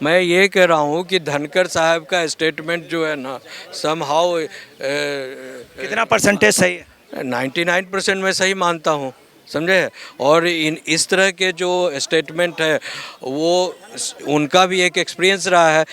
मैं ये कह रहा हूँ कि धनखड़ साहब का स्टेटमेंट जो है ना समहाउ कितना परसेंटेज सही है? 99% मैं सही मानता हूँ, समझे। और इस तरह के जो स्टेटमेंट है वो उनका भी एक एक्सपीरियंस रहा है।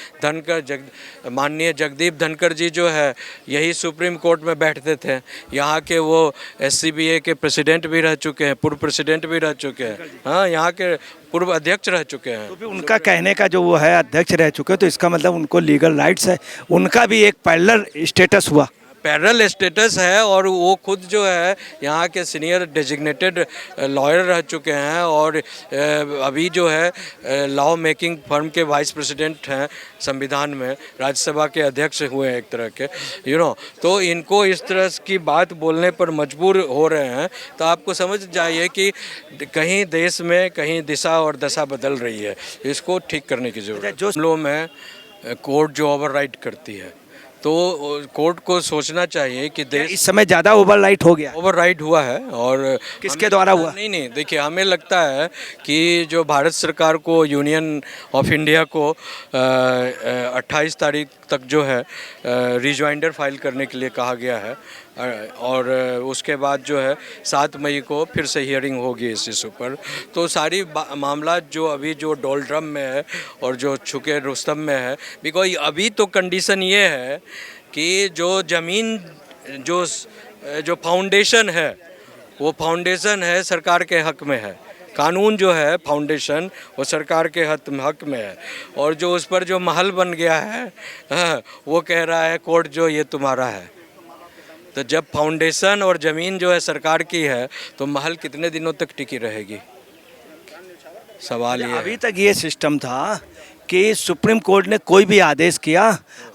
माननीय जगदीप धनखड़ जी जो है यही सुप्रीम कोर्ट में बैठते थे। यहाँ के वो SCBA के प्रेसिडेंट भी रह चुके हैं, पूर्व प्रेसिडेंट भी रह चुके हैं, हाँ, यहाँ के पूर्व अध्यक्ष रह चुके हैं। तो भी उनका कहने का जो वो है अध्यक्ष रह चुके, तो इसका मतलब उनको लीगल राइट्स है, उनका भी एक पैरेलल स्टेटस हुआ। पैरेलल स्टेटस है और वो खुद जो है यहाँ के सीनियर डेजिग्नेटेड लॉयर रह चुके हैं और अभी जो है लॉ मेकिंग फर्म के वाइस प्रेसिडेंट हैं, संविधान में राज्यसभा के अध्यक्ष हुए हैं एक तरह के, तो इनको इस तरह की बात बोलने पर मजबूर हो रहे हैं। तो आपको समझ जाइए कि कहीं देश में कहीं दिशा और दशा बदल रही है, इसको ठीक करने की जरूरत है। जो मामलों में कोर्ट जो ओवरराइड करती है तो कोर्ट को सोचना चाहिए कि देश इस समय ज़्यादा ओवरराइट हो गया, ओवरराइड हुआ है। और किसके द्वारा हुआ? नहीं, देखिए, हमें लगता है कि जो भारत सरकार को यूनियन ऑफ इंडिया को 28 तारीख तक जो है रिजॉइंडर फाइल करने के लिए कहा गया है और उसके बाद जो है 7 मई को फिर से हियरिंग होगी इस इशू पर। तो सारी मामला जो अभी जो डोलड्रम में है और जो छुके रुस्तम में है, बिकॉज अभी तो कंडीशन ये है कि जो ज़मीन जो फाउंडेशन है वो फाउंडेशन है सरकार के हक में है। कानून जो है फाउंडेशन वो सरकार के हक में है और जो उस पर जो महल बन गया है, हाँ, वो कह रहा है कोर्ट जो ये तुम्हारा है। तो जब फाउंडेशन और ज़मीन जो है सरकार की है तो महल कितने दिनों तक टिकी रहेगी, सवाल ये अभी तक ये सिस्टम था कि सुप्रीम कोर्ट ने कोई भी आदेश किया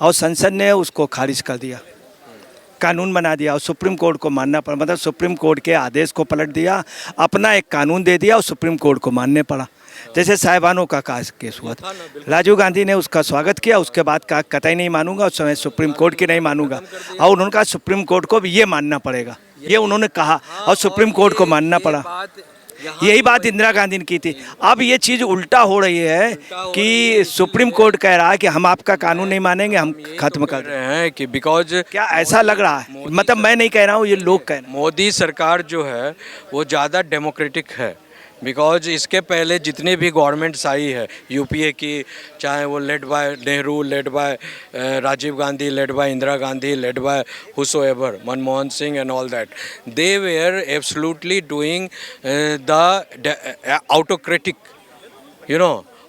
और संसद ने उसको खारिज कर दिया, कानून बना दिया और सुप्रीम कोर्ट को मानना पड़ा। मतलब सुप्रीम कोर्ट के आदेश को पलट दिया, अपना एक कानून दे दिया और सुप्रीम कोर्ट को मानने पड़ा। जैसे साहिबानों का केस हुआ था, राजीव गांधी ने उसका स्वागत किया, उसके बाद कहा कतई नहीं मानूंगा, उस समय सुप्रीम कोर्ट की नहीं मानूंगा, और उन्होंने कहा सुप्रीम कोर्ट को भी ये मानना पड़ेगा, ये उन्होंने कहा और सुप्रीम कोर्ट को मानना पड़ा। यही बात इंदिरा गांधी ने की थी। अब ये चीज़ उल्टा हो रही है कि सुप्रीम कोर्ट कह रहा है कि हम आपका कानून नहीं मानेंगे, हम खत्म कर रहे हैं कि बिकॉज क्या ऐसा लग रहा है? मतलब मैं नहीं कह रहा हूँ, ये लोग कह रहे हैं। मोदी सरकार जो है वो ज़्यादा डेमोक्रेटिक है। बिकॉज इसके पहले जितनी भी गवर्नमेंट्स आई है UPA की, चाहे वो led by Nehru, led by Rajiv Gandhi, led by Indira Gandhi, led by whosoever, Manmohan Singh and all that, they were absolutely doing the autocratic,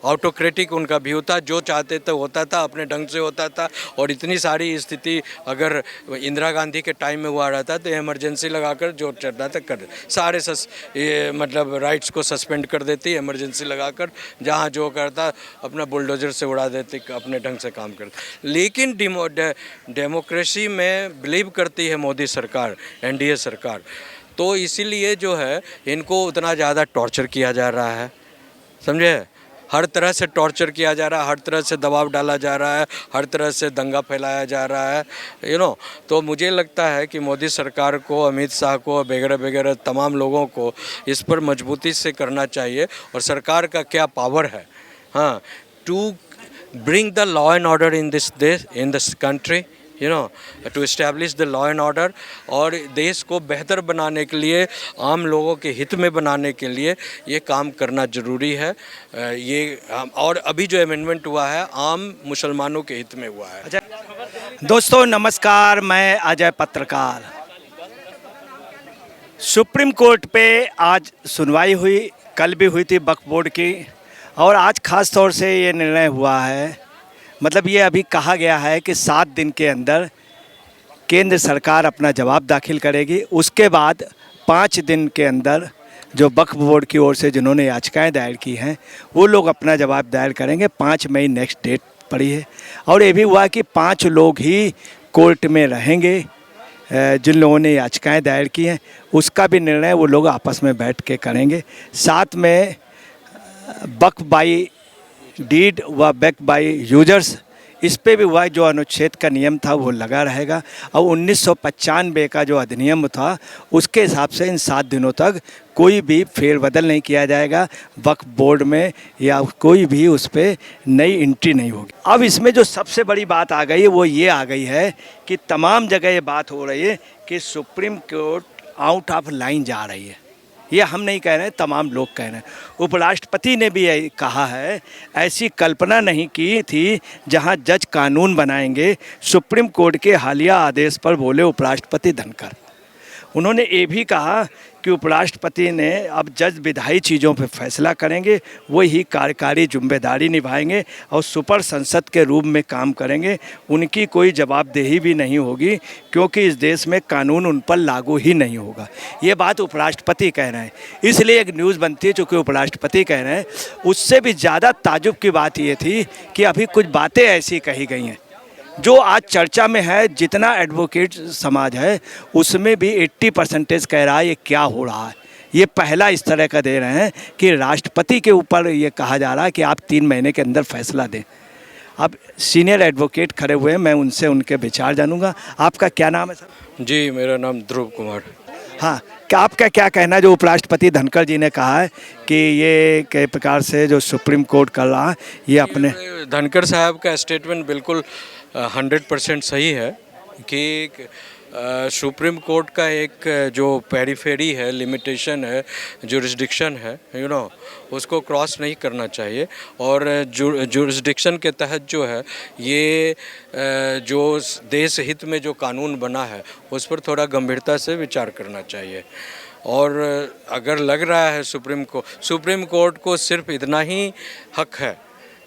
autocratic उनका व्यू था। जो चाहते थे होता था, अपने ढंग से होता था। और इतनी सारी स्थिति अगर इंदिरा गांधी के टाइम में हुआ रहता तो इमरजेंसी लगाकर जो चलता था कर सारे मतलब राइट्स को सस्पेंड कर देती, इमरजेंसी लगाकर जहाँ जो करता अपना बुलडोजर से उड़ा देती, अपने ढंग से काम करती। लेकिन डेमोक्रेसी में बिलीव करती है मोदी सरकार, NDA सरकार, तो इसीलिए जो है इनको उतना ज़्यादा टॉर्चर किया जा रहा है, समझे। हर तरह से टॉर्चर किया जा रहा है, हर तरह से दबाव डाला जा रहा है, हर तरह से दंगा फैलाया जा रहा है, तो मुझे लगता है कि मोदी सरकार को, अमित शाह को, वगैरह वगैरह तमाम लोगों को इस पर मजबूती से करना चाहिए। और सरकार का क्या पावर है, हाँ, to bring the law and order in this country, to establish the law and order, और देश को बेहतर बनाने के लिए, आम लोगों के हित में बनाने के लिए ये काम करना ज़रूरी है। और अभी जो अमेंडमेंट हुआ है आम मुसलमानों के हित में हुआ है। दोस्तों नमस्कार, मैं अजय पत्रकार। सुप्रीम कोर्ट पे आज सुनवाई हुई, कल भी हुई थी वक्फ बोर्ड की, और आज ख़ास तौर से ये निर्णय हुआ है, मतलब ये अभी कहा गया है कि 7 दिन के अंदर केंद्र सरकार अपना जवाब दाखिल करेगी। उसके बाद 5 दिन के अंदर जो वक्फ बोर्ड की ओर से जिन्होंने याचिकाएं दायर की हैं वो लोग अपना जवाब दायर करेंगे। 5 मई नेक्स्ट डेट पड़ी है। और ये भी हुआ कि 5 लोग ही कोर्ट में रहेंगे जिन लोगों ने याचिकाएं दायर की हैं, उसका भी निर्णय वो लोग आपस में बैठ के करेंगे। साथ में वक्फ बाई डीड व बैक बाई यूजर्स, इस पे भी हुआ है, जो अनुच्छेद का नियम था वो लगा रहेगा। और 1995 का जो अधिनियम था उसके हिसाब से इन 7 दिनों तक कोई भी फेरबदल नहीं किया जाएगा वक्फ बोर्ड में, या कोई भी उस पर नई एंट्री नहीं होगी। अब इसमें जो सबसे बड़ी बात आ गई है वो ये आ गई है कि तमाम जगह ये बात हो रही है कि supreme court out of line जा रही है। ये हम नहीं कह रहे हैं, तमाम लोग कह रहे हैं। उपराष्ट्रपति ने भी यही कहा है, ऐसी कल्पना नहीं की थी जहां जज कानून बनाएंगे। सुप्रीम कोर्ट के हालिया आदेश पर बोले उपराष्ट्रपति धनखड़। उन्होंने ये भी कहा कि उपराष्ट्रपति ने अब जज विधायी चीज़ों पर फैसला करेंगे, वही कार्यकारी जिम्मेदारी निभाएंगे और सुपर संसद के रूप में काम करेंगे। उनकी कोई जवाबदेही भी नहीं होगी क्योंकि इस देश में कानून उन पर लागू ही नहीं होगा। ये बात उपराष्ट्रपति कह रहे हैं, इसलिए एक न्यूज़ बनती है चूँकि उपराष्ट्रपति कह रहे हैं। उससे भी ज़्यादा ताज्जुब की बात ये थी कि अभी कुछ बातें ऐसी कही गई हैं जो आज चर्चा में है। जितना एडवोकेट समाज है उसमें भी 80% कह रहा है ये क्या हो रहा है। ये पहला इस तरह का दे रहे हैं कि राष्ट्रपति के ऊपर ये कहा जा रहा है कि आप 3 महीने के अंदर फैसला दें। अब सीनियर एडवोकेट खड़े हुए हैं, मैं उनसे उनके विचार जानूंगा। आपका क्या नाम है सर? जी, मेरा नाम ध्रुव कुमार। हाँ, क्या आपका क्या कहना है जो उपराष्ट्रपति धनखड़ जी ने कहा है कि ये कई प्रकार से जो सुप्रीम कोर्ट कर रहा है ये अपने? धनखड़ साहब का स्टेटमेंट बिल्कुल 100% सही है कि सुप्रीम कोर्ट का एक जो पेरिफेरी है, लिमिटेशन है, जुरिस्डिक्शन है, उसको क्रॉस नहीं करना चाहिए। और जुरिस्डिक्शन के तहत जो है ये जो देश हित में जो कानून बना है उस पर थोड़ा गंभीरता से विचार करना चाहिए। और अगर लग रहा है सुप्रीम कोर्ट को सिर्फ इतना ही हक है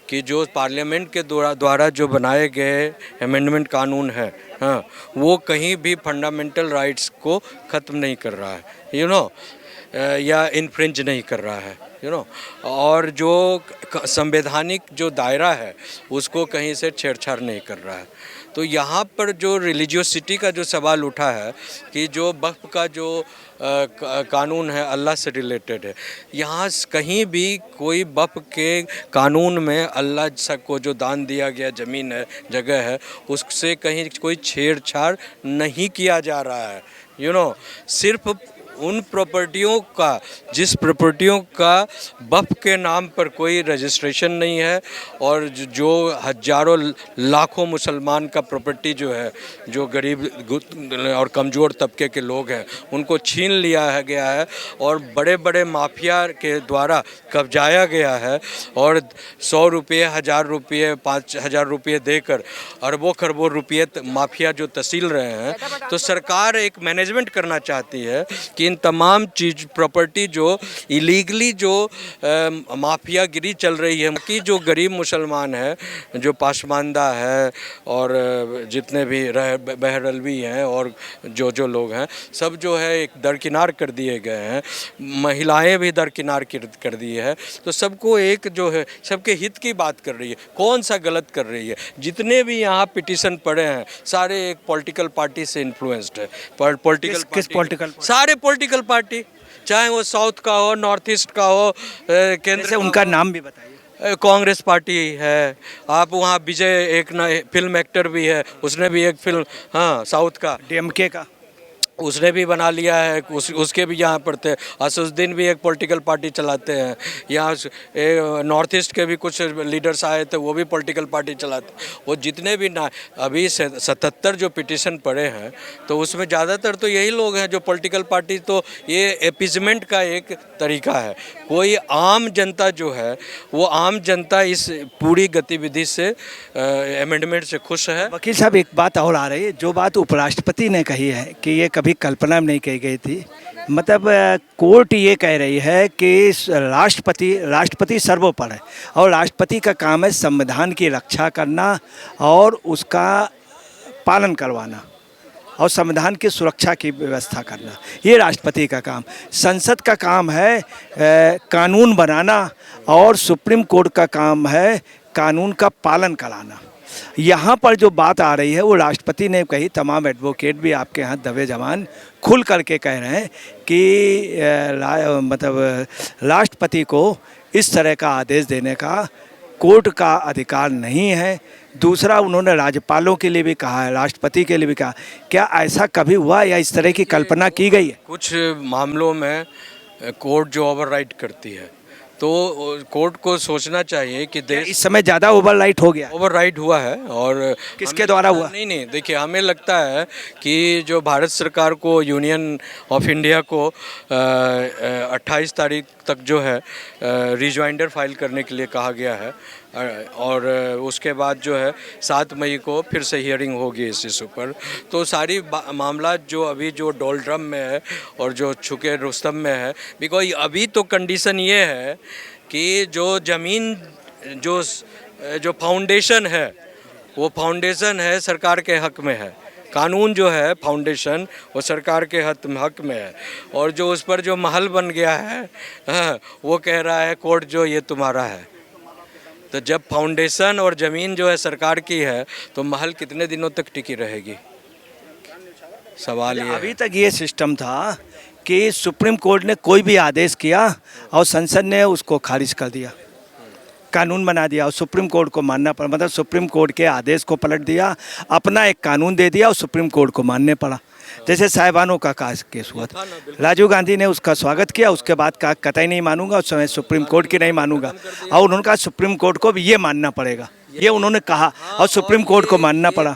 कि जो पार्लियामेंट के द्वारा जो बनाए गए अमेंडमेंट कानून है, हाँ, वो कहीं भी फंडामेंटल राइट्स को ख़त्म नहीं कर रहा है, या इन्फ्रिंज नहीं कर रहा है, और जो संवैधानिक जो दायरा है उसको कहीं से छेड़छाड़ नहीं कर रहा है। तो यहाँ पर जो रिलीजियोसिटी का जो सवाल उठा है कि जो वक्फ का जो कानून है अल्लाह से रिलेटेड है, यहाँ कहीं भी कोई वक्फ के कानून में अल्लाह को जो दान दिया गया ज़मीन है, जगह है, उससे कहीं कोई छेड़छाड़ नहीं किया जा रहा है। सिर्फ उन प्रॉपर्टियों का, जिस प्रॉपर्टियों का वक्फ के नाम पर कोई रजिस्ट्रेशन नहीं है और जो हजारों लाखों मुसलमान का प्रॉपर्टी जो है, जो गरीब और कमज़ोर तबके के लोग हैं उनको छीन लिया गया है और बड़े बड़े माफिया के द्वारा कब्जाया गया है। और 100 रुपये, 1000 रुपये, 5000 रुपये देकर अरबों खरबों रुपये माफिया जो तसील रहे हैं, तो सरकार एक मैनेजमेंट करना चाहती है कि इन तमाम चीज़ प्रॉपर्टी जो इलीगली जो माफियागिरी चल रही है कि जो गरीब मुसलमान है, जो पासमानदा है और जितने भी बहरलवी हैं और जो लोग हैं, सब जो है एक दरकिनार कर दिए गए हैं। महिलाएं भी दरकिनार कर दी है। तो सबको एक जो है सबके हित की बात कर रही है, कौन सा गलत कर रही है। जितने भी यहाँ पिटीशन पड़े हैं सारे एक पॉलिटिकल पार्टी से इन्फ्लुएंस्ड है। किस पॉलिटिकल? सारे पॉलिटिकल पार्टी, चाहे वो साउथ का हो, नॉर्थ ईस्ट का हो, केंद्र से उनका नाम भी बताइए। कांग्रेस पार्टी है। आप वहाँ विजय एक फिल्म एक्टर भी है, उसने भी एक फिल्म, हाँ, साउथ का डीएमके का उसने भी बना लिया है, उसके भी यहाँ पर थे। असुद्दीन भी एक पॉलिटिकल पार्टी चलाते हैं। यहाँ नॉर्थ ईस्ट के भी कुछ लीडर्स आए थे, वो भी पॉलिटिकल पार्टी चलाते। वो जितने भी अभी 77 जो पिटीशन पड़े हैं, तो उसमें ज़्यादातर तो यही लोग हैं जो पॉलिटिकल पार्टी। तो ये एपिजमेंट का एक तरीका है। कोई आम जनता जो है, वो आम जनता इस पूरी गतिविधि से अमेंडमेंट से खुश है। वकील साहब, एक बात और आ रही है, जो बात उपराष्ट्रपति ने कही है कि ये कभी कल्पना में नहीं कही गई थी। मतलब कोर्ट ये कह रही है कि राष्ट्रपति सर्वोपरि है और राष्ट्रपति का काम है संविधान की रक्षा करना और उसका पालन करवाना और संविधान की सुरक्षा की व्यवस्था करना। ये राष्ट्रपति का काम। संसद का काम है कानून बनाना और सुप्रीम कोर्ट का काम है कानून का पालन कराना। यहाँ पर जो बात आ रही है वो राष्ट्रपति ने कही, तमाम एडवोकेट भी आपके यहाँ दबे जवान खुल करके कह रहे हैं कि मतलब राष्ट्रपति को इस तरह का आदेश देने का कोर्ट का अधिकार नहीं है। दूसरा, उन्होंने राज्यपालों के लिए भी कहा है, राष्ट्रपति के लिए भी कहा। क्या ऐसा कभी हुआ या इस तरह की कल्पना की गई है? कुछ मामलों में कोर्ट जो ओवरराइड करती है, तो कोर्ट को सोचना चाहिए कि क्या देश इस समय ज़्यादा ओवरराइट हो गया है? ओवरराइड हुआ है। और किसके हमें द्वारा लगता- हुआ? नहीं नहीं, देखिए, हमें लगता है कि जो भारत सरकार को, यूनियन ऑफ इंडिया को 28 तारीख तक जो है रिजॉइंडर फाइल करने के लिए कहा गया है। और उसके बाद जो है 7 मई को फिर से हियरिंग होगी इस इशू पर। तो सारी मामला जो अभी जो डोलड्रम में है और जो छुके रुस्तम में है, बिकॉज अभी तो कंडीशन ये है कि जो ज़मीन जो फाउंडेशन है, वो फाउंडेशन है सरकार के हक में है। कानून जो है फाउंडेशन वो सरकार के हक में है। और जो उस पर जो महल बन गया है, वो कह रहा है कोर्ट जो ये तुम्हारा है। तो जब फाउंडेशन और ज़मीन जो है सरकार की है, तो महल कितने दिनों तक टिकी रहेगी? सवाल ये अभी है। तक ये सिस्टम था कि सुप्रीम कोर्ट ने कोई भी आदेश किया और संसद ने उसको खारिज कर दिया, कानून बना दिया और सुप्रीम कोर्ट को मानना पड़ा। मतलब सुप्रीम कोर्ट के आदेश को पलट दिया, अपना एक कानून दे दिया और सुप्रीम कोर्ट को मानने पड़ा। जैसे साहिबानों का केस हुआ था, राजीव गांधी ने उसका स्वागत किया, उसके बाद कहा कतई नहीं मानूंगा, उस समय सुप्रीम कोर्ट की नहीं मानूंगा, और उन्होंने कहा सुप्रीम कोर्ट को भी ये मानना पड़ेगा, ये उन्होंने कहा और सुप्रीम कोर्ट को मानना पड़ा।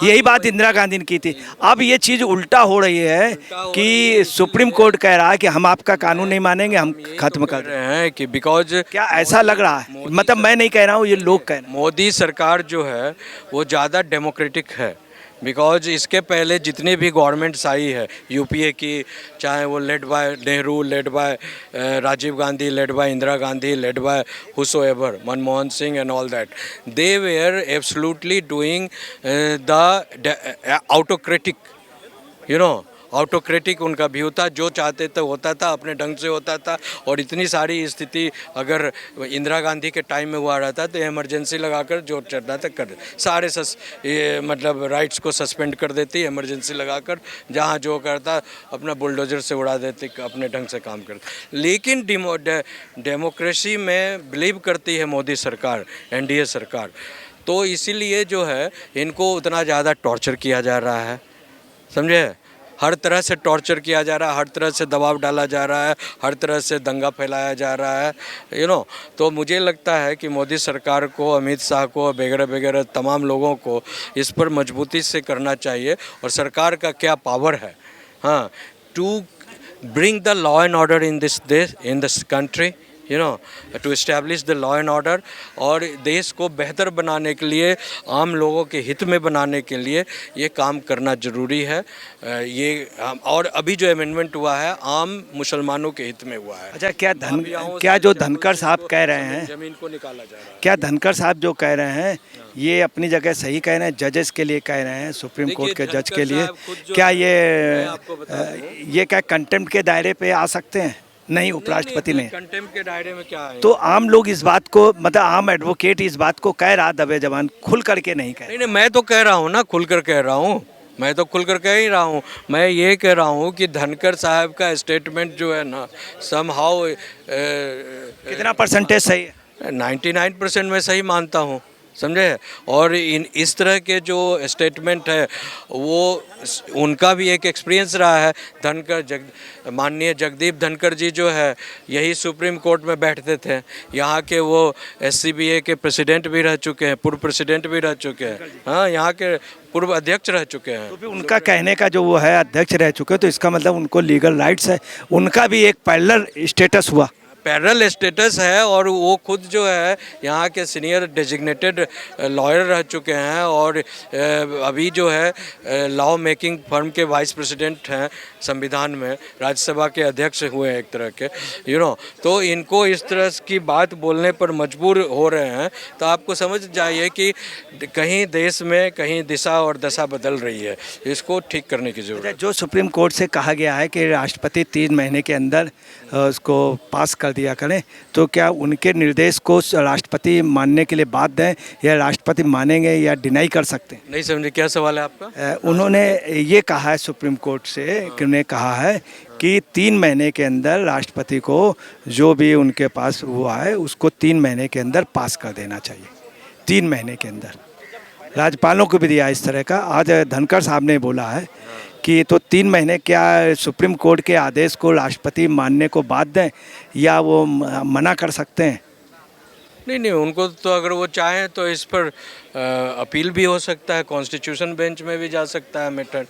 यही बात इंदिरा गांधी ने की थी। अब ये चीज़ उल्टा हो रही है कि सुप्रीम कोर्ट कह रहा है कि हम आपका कानून नहीं मानेंगे, हम खत्म कर रहे हैं कि बिकॉज क्या ऐसा लग रहा है? मतलब मैं नहीं कह रहा हूँ, ये लोग कह रहे हैं। मोदी सरकार जो है वो ज़्यादा डेमोक्रेटिक है। बिकॉज इसके पहले जितनी भी गवर्नमेंट्स आई है यूपीए की, चाहे वो led by Nehru, led by Rajiv Gandhi, led by Indira Gandhi, led by whosoever, Manmohan Singh and all that, they were absolutely doing the autocratic, autocratic उनका व्यू था। जो चाहते थे होता था, अपने ढंग से होता था। और इतनी सारी स्थिति अगर इंदिरा गांधी के टाइम में हुआ रहता तो इमरजेंसी लगाकर जो चलना था कर सारे मतलब राइट्स को सस्पेंड कर देती, इमरजेंसी लगाकर जहाँ जो करता अपना बुलडोजर से उड़ा देती, अपने ढंग से काम करती। लेकिन डेमोक्रेसी में बिलीव करती है मोदी सरकार, एनडीए सरकार। तो इसीलिए जो है इनको उतना ज़्यादा टॉर्चर किया जा रहा है, समझे? हर तरह से टॉर्चर किया जा रहा है, हर तरह से दबाव डाला जा रहा है, हर तरह से दंगा फैलाया जा रहा है, तो मुझे लगता है कि मोदी सरकार को, अमित शाह को, वगैरह वगैरह तमाम लोगों को इस पर मजबूती से करना चाहिए। और सरकार का क्या पावर है, हाँ, to bring the law and order in this country, to establish the law and order, और देश को बेहतर बनाने के लिए, आम लोगों के हित में बनाने के लिए ये काम करना ज़रूरी है। और अभी जो अमेंडमेंट हुआ है आम मुसलमानों के हित में हुआ है। अच्छा, क्या जो धनखड़ साहब कह रहे हैं, ज़मीन को निकाला जा रहा है, क्या धनखड़ साहब जो कह रहे हैं ये अपनी जगह सही कह रहे हैं? जजेस के लिए कह रहे हैं, सुप्रीम कोर्ट के जज के लिए, क्या ये क्या कंटेम्प्ट के दायरे पे आ सकते हैं? नहीं, उपराष्ट्रपति नहीं। कंटेम्प्ट के दायरे में क्या है? तो आम लोग इस बात को, मतलब आम एडवोकेट इस बात को कह रहा, दबे जबान, खुल करके नहीं कह। नहीं, मैं तो कह रहा हूँ ना, खुलकर कह रहा हूँ, मैं तो खुलकर कह ही रहा हूँ। मैं ये कह रहा हूँ कि धनखड़ साहब का स्टेटमेंट जो है ना, समहाउ कितना परसेंटेज सही है? 99% मैं सही मानता हूँ, समझे? और इस तरह के जो स्टेटमेंट है वो उनका भी एक एक्सपीरियंस रहा है। माननीय जगदीप धनखड़ जी जो है यही सुप्रीम कोर्ट में बैठते थे, यहाँ के वो SCBA के प्रेसिडेंट भी रह चुके हैं, पूर्व प्रेसिडेंट भी रह चुके हैं, हाँ, यहाँ के पूर्व अध्यक्ष रह चुके हैं। तो भी उनका कहने का जो वो है अध्यक्ष रह चुके, तो इसका मतलब उनको लीगल राइट्स है, उनका भी एक पैरेलल स्टेटस हुआ, पैरेलल स्टेटस है। और वो खुद जो है यहाँ के सीनियर डेजिग्नेटेड लॉयर रह चुके हैं, और अभी जो है लॉ मेकिंग फर्म के वाइस प्रेसिडेंट हैं संविधान में, राज्यसभा के अध्यक्ष हुए हैं एक तरह के, तो इनको इस तरह की बात बोलने पर मजबूर हो रहे हैं। तो आपको समझ जाइए कि कहीं देश में कहीं दिशा और दशा बदल रही है, इसको ठीक करने की जरूरत है। जो सुप्रीम कोर्ट से कहा गया है कि राष्ट्रपति 3 महीने के अंदर उसको पास कर दिया करें, तो क्या उनके निर्देश को राष्ट्रपति मानने के लिए बाध्य हैं, या राष्ट्रपति मानेंगे या डिनाई कर सकते हैं? नहीं समझे, क्या सवाल है आपका? उन्होंने ये कहा है सुप्रीम कोर्ट से, कि उन्होंने कहा है कि 3 महीने के अंदर राष्ट्रपति को जो भी उनके पास हुआ है उसको 3 महीने के अंदर पास कर देना चाहिए, 3 महीने के अंदर। राज्यपालों को भी दिया इस तरह का। आज धनखड़ साहब ने बोला है कि तो 3 महीने क्या सुप्रीम कोर्ट के आदेश को राष्ट्रपति मानने को बाध्य हैं या वो मना कर सकते हैं? नहीं नहीं, उनको तो अगर वो चाहें तो इस पर अपील भी हो सकता है, कॉन्स्टिट्यूशन बेंच में भी जा सकता है मैटर,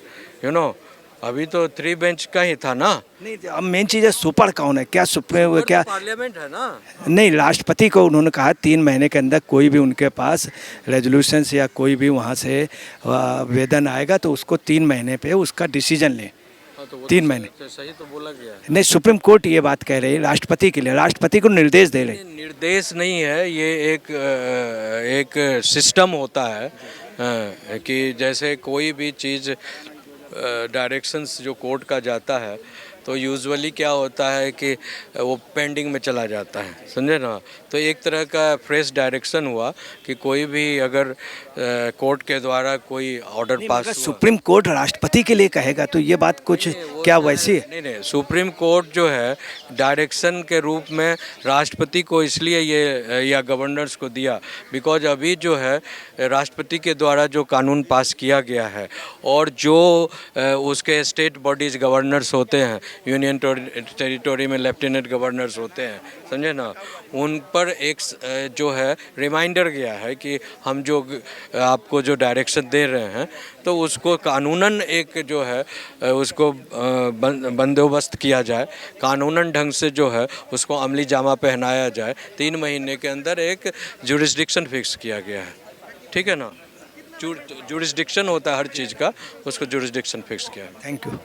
यू नो। अभी तो 3 बेंच का ही था ना। नहीं, अब मेन चीज़ है सुपर कौन है, क्या सुप्रीम क्या? पार्लियामेंट है ना। नहीं, राष्ट्रपति को उन्होंने कहा 3 महीने के अंदर कोई भी उनके पास रेजोल्यूशन या कोई भी वहाँ से आवेदन आएगा तो उसको 3 महीने पे उसका डिसीजन लें। हाँ, तो वो 3 महीने तो सही तो बोला गया है। नहीं, सुप्रीम कोर्ट ये बात कह रही है राष्ट्रपति के लिए, राष्ट्रपति को निर्देश दे रहे। ये निर्देश नहीं है, ये एक सिस्टम होता है कि जैसे कोई भी चीज़ डायरेक्शंस जो कोर्ट का जाता है तो यूजुअली क्या होता है कि वो पेंडिंग में चला जाता है, समझे ना। तो एक तरह का फ्रेश डायरेक्शन हुआ कि कोई भी अगर कोर्ट के द्वारा कोई ऑर्डर पास हुआ, सुप्रीम कोर्ट राष्ट्रपति के लिए कहेगा तो ये बात कुछ क्या वैसी है? नहीं नहीं, सुप्रीम कोर्ट जो है डायरेक्शन के रूप में राष्ट्रपति को इसलिए ये या गवर्नर्स को दिया बिकॉज अभी जो है राष्ट्रपति के द्वारा जो कानून पास किया गया है और जो उसके स्टेट बॉडीज गवर्नर्स होते हैं, यूनियन टेरिटोरी में लेफ्टिनेंट गवर्नर्स होते हैं, समझे ना, उन पर एक जो है रिमाइंडर गया है कि हम जो आपको जो डायरेक्शन दे रहे हैं तो उसको कानूनन एक जो है उसको बंदोबस्त किया जाए, कानूनन ढंग से जो है उसको अमली जामा पहनाया जाए। 3 महीने के अंदर एक जुरिस्डिक्शन फिक्स किया गया है, ठीक है ना। जुरिस्डिक्शन होता है हर चीज़ का, उसको जुरिस्डिक्शन फिक्स किया है। Thank you.